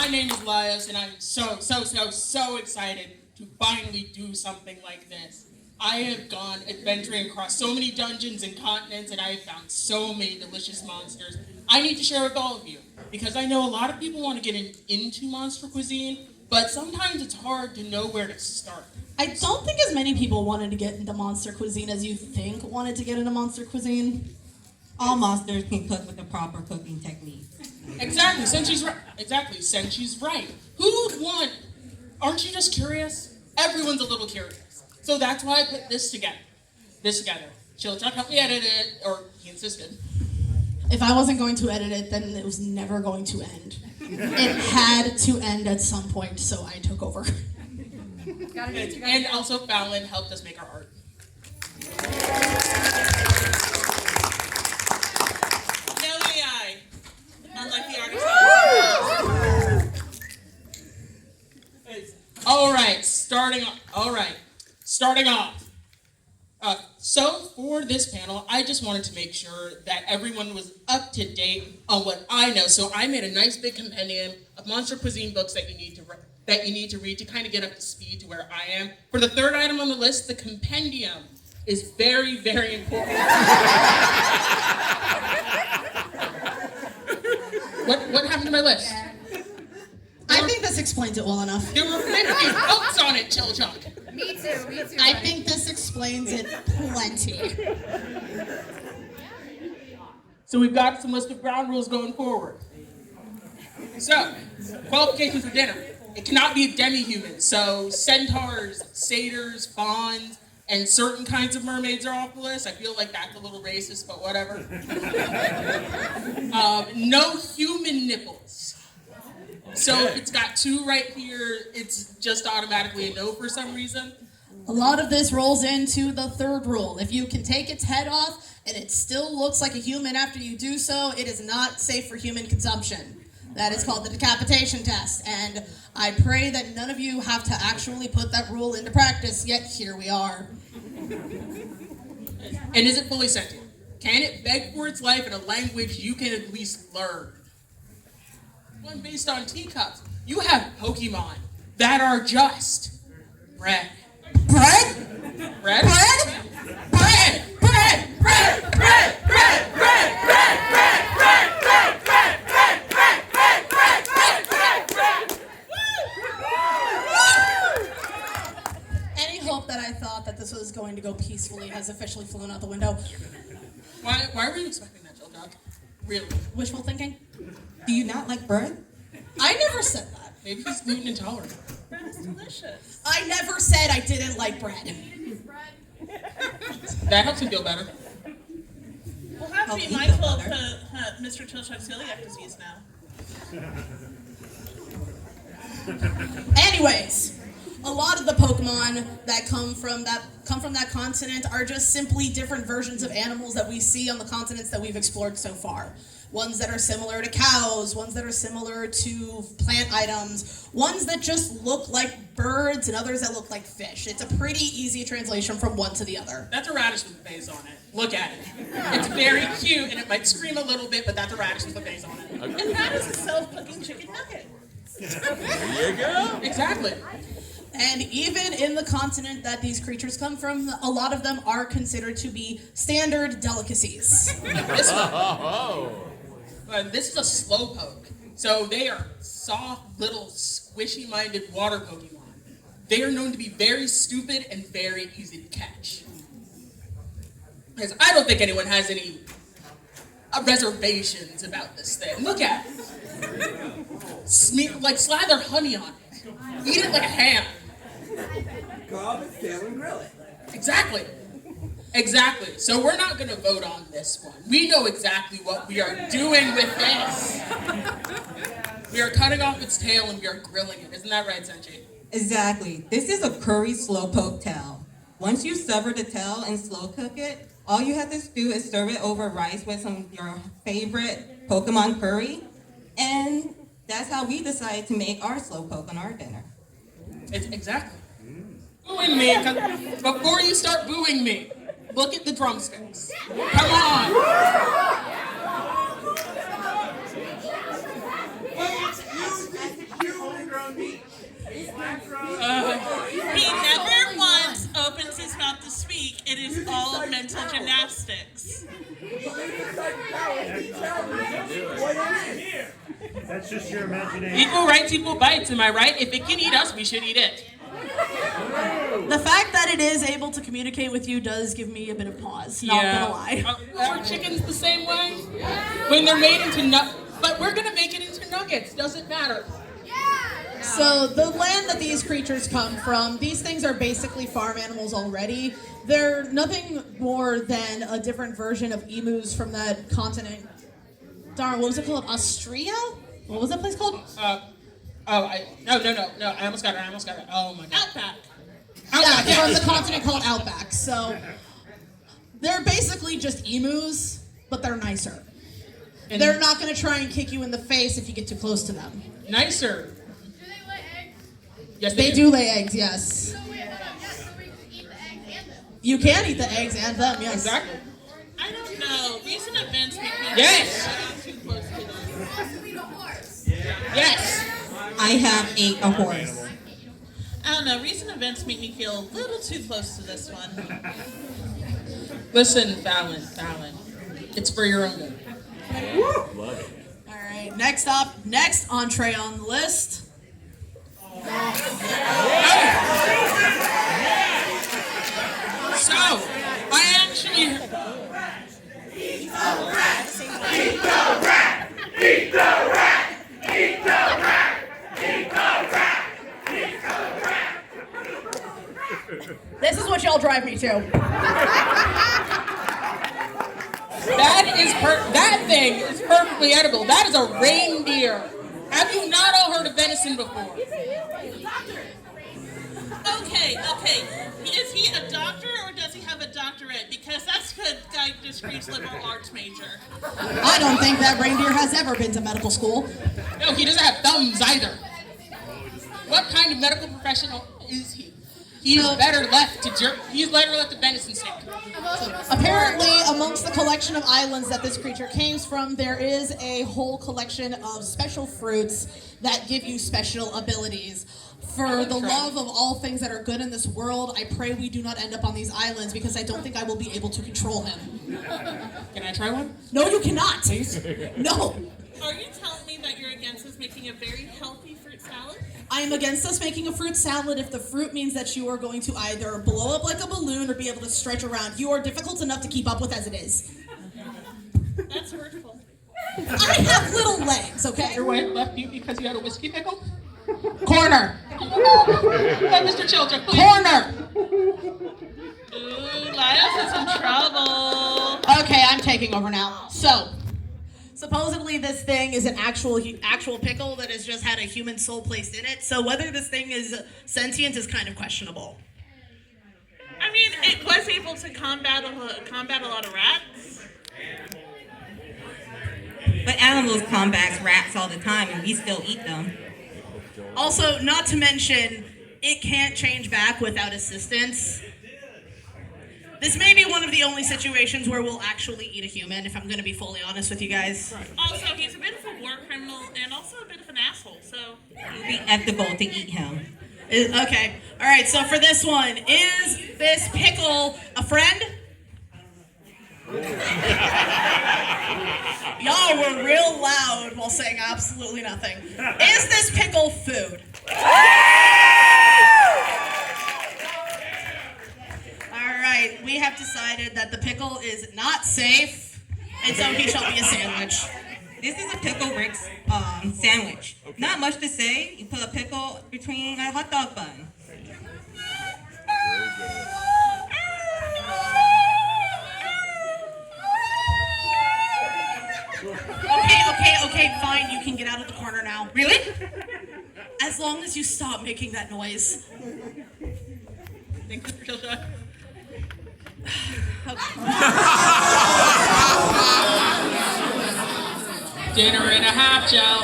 name is Laios, and I'm so excited to finally do something like this. I have gone adventuring across so many dungeons and continents, and I have found so many delicious monsters. I need to share with all of you, because I know a lot of people want to get into monster cuisine, but sometimes it's hard to know where to start. I don't think as many people wanted to get into monster cuisine as you think wanted to get into monster cuisine. All monsters can cook with the proper cooking technique. Exactly, Senchi's right. Senchi's right. Who would want? Aren't you just curious? Everyone's a little curious. So that's why I put this together. Chilchuck helped me edit it, or he insisted. If I wasn't going to edit it, then it was never going to end. It had to end at some point, so I took over. And also Fallon helped us make our art. No AI, unlike the artist. All right, starting off. So for this panel, I just wanted to make sure that everyone was up to date on what I know. So I made a nice big compendium of monster cuisine books that you need to read to kind of get up to speed to where I am. For the third item on the list, the compendium is very, very important. What happened to my list? I think this explains it well enough. There were 50 books on it, Chilchuck. Me too. I think this explains it plenty. So we've got some list of ground rules going forward. So, qualifications for dinner. It cannot be a demi-human, so centaurs, satyrs, fauns, and certain kinds of mermaids are off the list. I feel like that's a little racist, but whatever. No human nipples. So if it's got 2 right here, it's just automatically a no for some reason. A lot of this rolls into the third rule. If you can take its head off and it still looks like a human after you do so, it is not safe for human consumption. That is called the decapitation test, and I pray that none of you have to actually put that rule into practice, yet here we are. And is it fully sentient? Can it beg for its life in a language you can at least learn? One based on teacups. You have Pokemon that are just bread. Bread? Bread? Any hope that I thought that this was going to go peacefully has officially flown out the window. Why were you expecting that, Jill Dog? Really? Wishful thinking? Do you not like bread? I never said that. Maybe he's gluten intolerant. Bread is delicious. I never said I didn't like bread. That helps me feel better. We'll have to be Help me mindful feel of Mr. Chilchuck's celiac disease now. Anyways, a lot of the Pokemon that come from that continent are just simply different versions of animals that we see on the continents that we've explored so far. Ones that are similar to cows, ones that are similar to plant items, ones that just look like birds, and others that look like fish. It's a pretty easy translation from one to the other. That's a radish with a face on it. Look at it. It's very cute, and it might scream a little bit, but that's a radish with a face on it. And that is a self-cooking chicken nugget. There you go. Exactly. And even in the continent that these creatures come from, a lot of them are considered to be standard delicacies. This is a slowpoke. So they are soft, little, squishy-minded water Pokemon. They are known to be very stupid and very easy to catch. Because I don't think anyone has any reservations about this thing. Look at it. Slather honey on it. Eat it like a ham. Carve it, tail, and grill it. Exactly. So we're not going to vote on this one. We know exactly what we are doing with this. We are cutting off its tail and we are grilling it. Isn't that right, Senchi? Exactly. This is a curry slowpoke tail. Once you sever the tail and slow cook it, all you have to do is serve it over rice with your favorite Pokemon curry, and that's how we decided to make our slowpoke on our dinner. Exactly. Booing me. Before you start booing me, look at the drumsticks. Come on. Excuse He never once opens his mouth to speak. It is all mental gymnastics. That's just your imagination. Equal rights, equal bites. Am I right? If it can eat us, we should eat it. The fact that it is able to communicate with you does give me a bit of pause. Not gonna lie. Are chickens the same way? When they're made into but we're gonna make it into nuggets. Doesn't matter. So the land that these creatures come from, these things are basically farm animals already. They're nothing more than a different version of emus from that continent. Darn, what was it called? Austria? What was that place called? No. I almost got it. Oh my god. Outback. Yeah, from the continent called Outback. So they're basically just emus, but they're nicer. And They're not going to try and kick you in the face if you get too close to them. nicer. Do they lay eggs? Yes, They do lay eggs, yes. So we can eat the eggs and them. You can eat the eggs and them, yes. Exactly. I don't know. Recent events make me Yes. too close to this. Yes. I have ate a horse. I don't know. Recent events make me feel a little too close to this one. Listen, Fallon. It's for your own good. All right, next entree on the list. So, I actually. This is what y'all drive me to. That thing is perfectly edible. That is a reindeer. Have you not all heard of venison before? Okay. Is he a doctor or does he have a doctorate? Because that's good. Guy just screams liberal arts major. I don't think that reindeer has ever been to medical school. No, he doesn't have thumbs either. What kind of medical professional is he? He's better left to venison steak. Apparently, amongst the collection of islands that this creature came from, there is a whole collection of special fruits that give you special abilities. For the love of all things that are good in this world, I pray we do not end up on these islands because I don't think I will be able to control him. Can I try one? No, you cannot. Please? No. Are you telling me that you're against us making a very healthy fruit salad? I am against us making a fruit salad if the fruit means that you are going to either blow up like a balloon or be able to stretch around. You are difficult enough to keep up with as it is. That's hurtful. I have little legs, okay? Your wife left you because you had a whiskey pickle? Corner. Mr. Children, please. Corner. Ooh, Lyle is in trouble. Okay, I'm taking over now. So, supposedly this thing is an actual pickle that has just had a human soul placed in it. So whether this thing is sentient is kind of questionable. I mean, it was able to combat a lot of rats. But animals combat rats all the time, and we still eat them. Also, not to mention, it can't change back without assistance. This may be one of the only situations where we'll actually eat a human, if I'm going to be fully honest with you guys. Also, he's a bit of a war criminal and also a bit of an asshole, so... It would be ethical to eat him. Okay. All right, so for this one, is this pickle a friend? Y'all were real loud while saying absolutely nothing. Is this pickle food? All right, we have decided that the pickle is not safe, and so he shall be a sandwich. This is a pickle Rick's sandwich. Not much to say. You put a pickle between a hot dog bun. Okay, fine. You can get out of the corner now. Really? As long as you stop making that noise. Thanks for children. Dinner and a half, Joe.